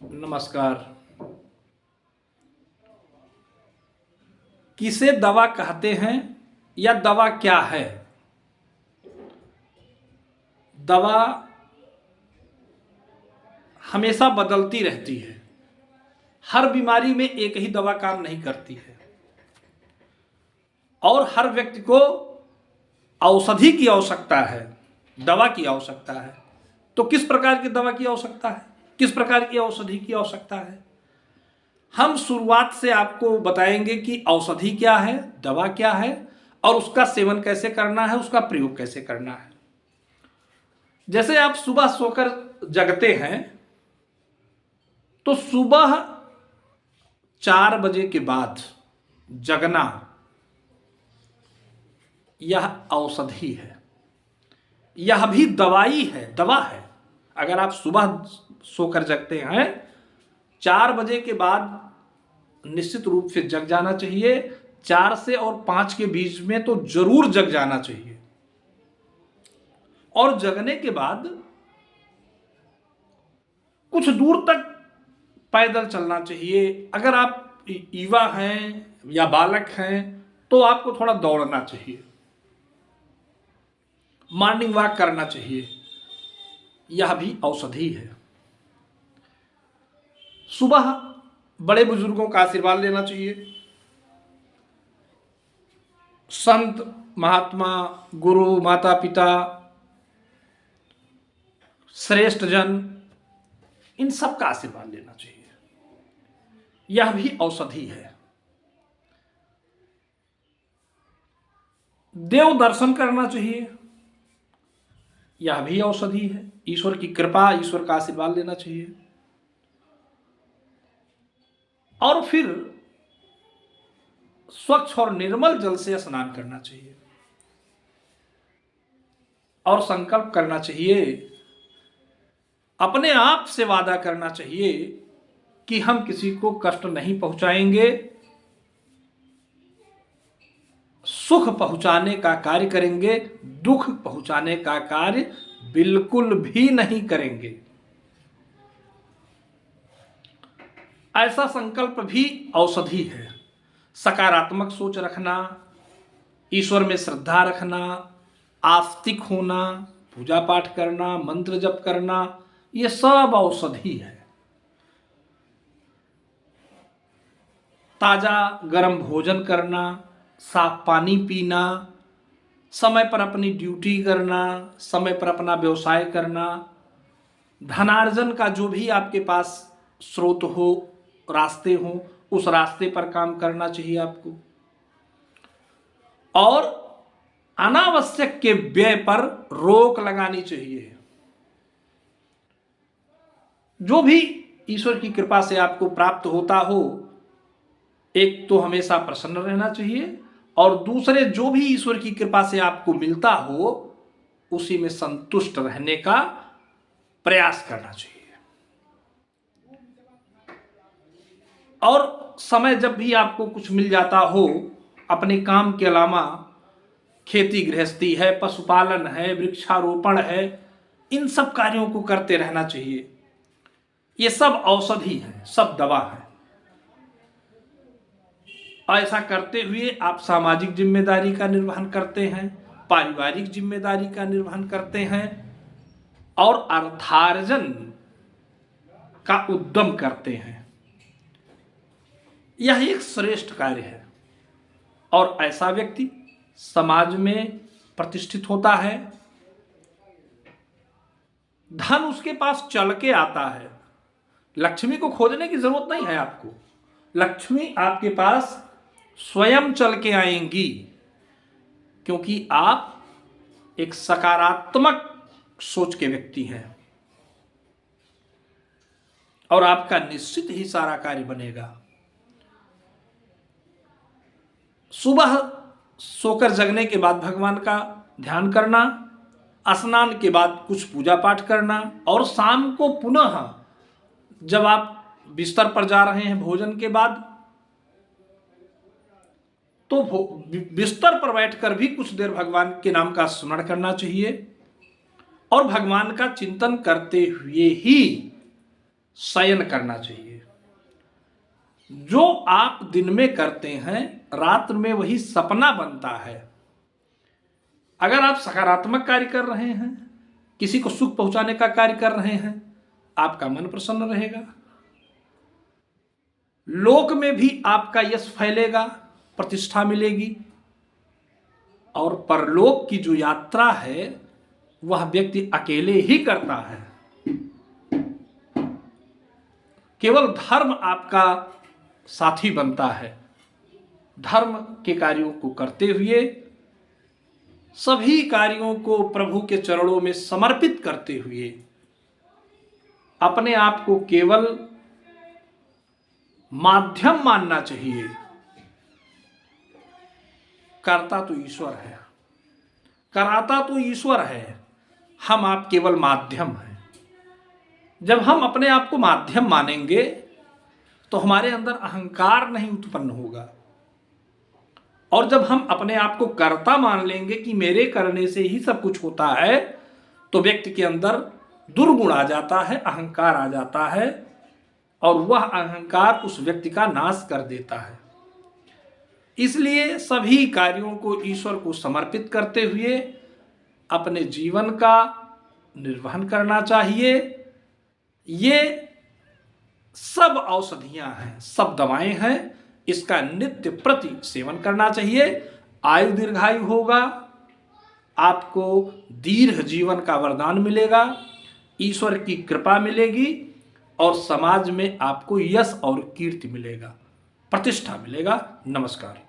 नमस्कार। किसे दवा कहते हैं या दवा क्या है? दवा हमेशा बदलती रहती है। हर बीमारी में एक ही दवा काम नहीं करती है और हर व्यक्ति को औषधि की आवश्यकता है, दवा की आवश्यकता है। तो किस प्रकार की दवा की आवश्यकता है, किस प्रकार की औषधि की आवश्यकता है, हम शुरुआत से आपको बताएंगे कि औषधि क्या है, दवा क्या है और उसका सेवन कैसे करना है, उसका प्रयोग कैसे करना है। जैसे आप सुबह सोकर जगते हैं तो सुबह 4 बजे के बाद जगना यह औषधि है, यह भी दवाई है, दवा है। अगर आप सुबह सोकर जगते हैं 4 बजे के बाद निश्चित रूप से जग जाना चाहिए। 4 से और 5 के बीच में तो जरूर जग जाना चाहिए और जगने के बाद कुछ दूर तक पैदल चलना चाहिए। अगर आप युवा हैं या बालक हैं तो आपको थोड़ा दौड़ना चाहिए, मॉर्निंग वॉक करना चाहिए, यह भी औषधि है। सुबह बड़े बुजुर्गों का आशीर्वाद लेना चाहिए। संत महात्मा, गुरु, माता पिता, श्रेष्ठ जन, इन सब का आशीर्वाद लेना चाहिए, यह भी औषधि है। देव दर्शन करना चाहिए, यह भी औषधि है। ईश्वर की कृपा, ईश्वर का आशीर्वाद लेना चाहिए। और फिर स्वच्छ और निर्मल जल से स्नान करना चाहिए और संकल्प करना चाहिए, अपने आप से वादा करना चाहिए कि हम किसी को कष्ट नहीं पहुंचाएंगे, सुख पहुंचाने का कार्य करेंगे, दुख पहुंचाने का कार्य बिल्कुल भी नहीं करेंगे। ऐसा संकल्प भी औषधि है। सकारात्मक सोच रखना, ईश्वर में श्रद्धा रखना, आस्तिक होना, पूजा पाठ करना, मंत्र जप करना, ये सब औषधि है। ताजा गर्म भोजन करना, साफ पानी पीना, समय पर अपनी ड्यूटी करना, समय पर अपना व्यवसाय करना, धनार्जन का जो भी आपके पास स्रोत हो, रास्ते हो, उस रास्ते पर काम करना चाहिए आपको। और अनावश्यक के व्यय पर रोक लगानी चाहिए। जो भी ईश्वर की कृपा से आपको प्राप्त होता हो, एक तो हमेशा प्रसन्न रहना चाहिए और दूसरे जो भी ईश्वर की कृपा से आपको मिलता हो उसी में संतुष्ट रहने का प्रयास करना चाहिए। और समय जब भी आपको कुछ मिल जाता हो, अपने काम के अलावा खेती गृहस्थी है, पशुपालन है, वृक्षारोपण है, इन सब कार्यों को करते रहना चाहिए। ये सब औषधि है, सब दवा है। ऐसा करते हुए आप सामाजिक जिम्मेदारी का निर्वहन करते हैं, पारिवारिक जिम्मेदारी का निर्वहन करते हैं और अर्थार्जन का उद्यम करते हैं। यह एक श्रेष्ठ कार्य है और ऐसा व्यक्ति समाज में प्रतिष्ठित होता है। धन उसके पास चल के आता है। लक्ष्मी को खोजने की जरूरत नहीं है आपको, लक्ष्मी आपके पास स्वयं चल के आएंगी, क्योंकि आप एक सकारात्मक सोच के व्यक्ति हैं और आपका निश्चित ही सारा कार्य बनेगा। सुबह सोकर जगने के बाद भगवान का ध्यान करना, स्नान के बाद कुछ पूजा पाठ करना और शाम को पुनः जब आप बिस्तर पर जा रहे हैं भोजन के बाद, तो बिस्तर पर बैठकर भी कुछ देर भगवान के नाम का स्मरण करना चाहिए और भगवान का चिंतन करते हुए ही शयन करना चाहिए। जो आप दिन में करते हैं रात में वही सपना बनता है। अगर आप सकारात्मक कार्य कर रहे हैं, किसी को सुख पहुंचाने का कार्य कर रहे हैं, आपका मन प्रसन्न रहेगा, लोक में भी आपका यश फैलेगा, प्रतिष्ठा मिलेगी। और परलोक की जो यात्रा है वह व्यक्ति अकेले ही करता है। केवल धर्म आपका साथी बनता है। धर्म के कार्यों को करते हुए, सभी कार्यों को प्रभु के चरणों में समर्पित करते हुए, अपने आप को केवल माध्यम मानना चाहिए। करता तो ईश्वर है, कराता तो ईश्वर है, हम आप केवल माध्यम हैं। जब हम अपने आप को माध्यम मानेंगे तो हमारे अंदर अहंकार नहीं उत्पन्न होगा। और जब हम अपने आप को कर्ता मान लेंगे कि मेरे करने से ही सब कुछ होता है, तो व्यक्ति के अंदर दुर्गुण आ जाता है, अहंकार आ जाता है, और वह अहंकार उस व्यक्ति का नाश कर देता है। इसलिए सभी कार्यों को ईश्वर को समर्पित करते हुए अपने जीवन का निर्वहन करना चाहिए। ये सब औषधियां हैं, सब दवाएं हैं, इसका नित्य प्रति सेवन करना चाहिए। आयु दीर्घायु होगा, आपको दीर्घ जीवन का वरदान मिलेगा, ईश्वर की कृपा मिलेगी, और समाज में आपको यश और कीर्ति मिलेगा, प्रतिष्ठा मिलेगा। नमस्कार।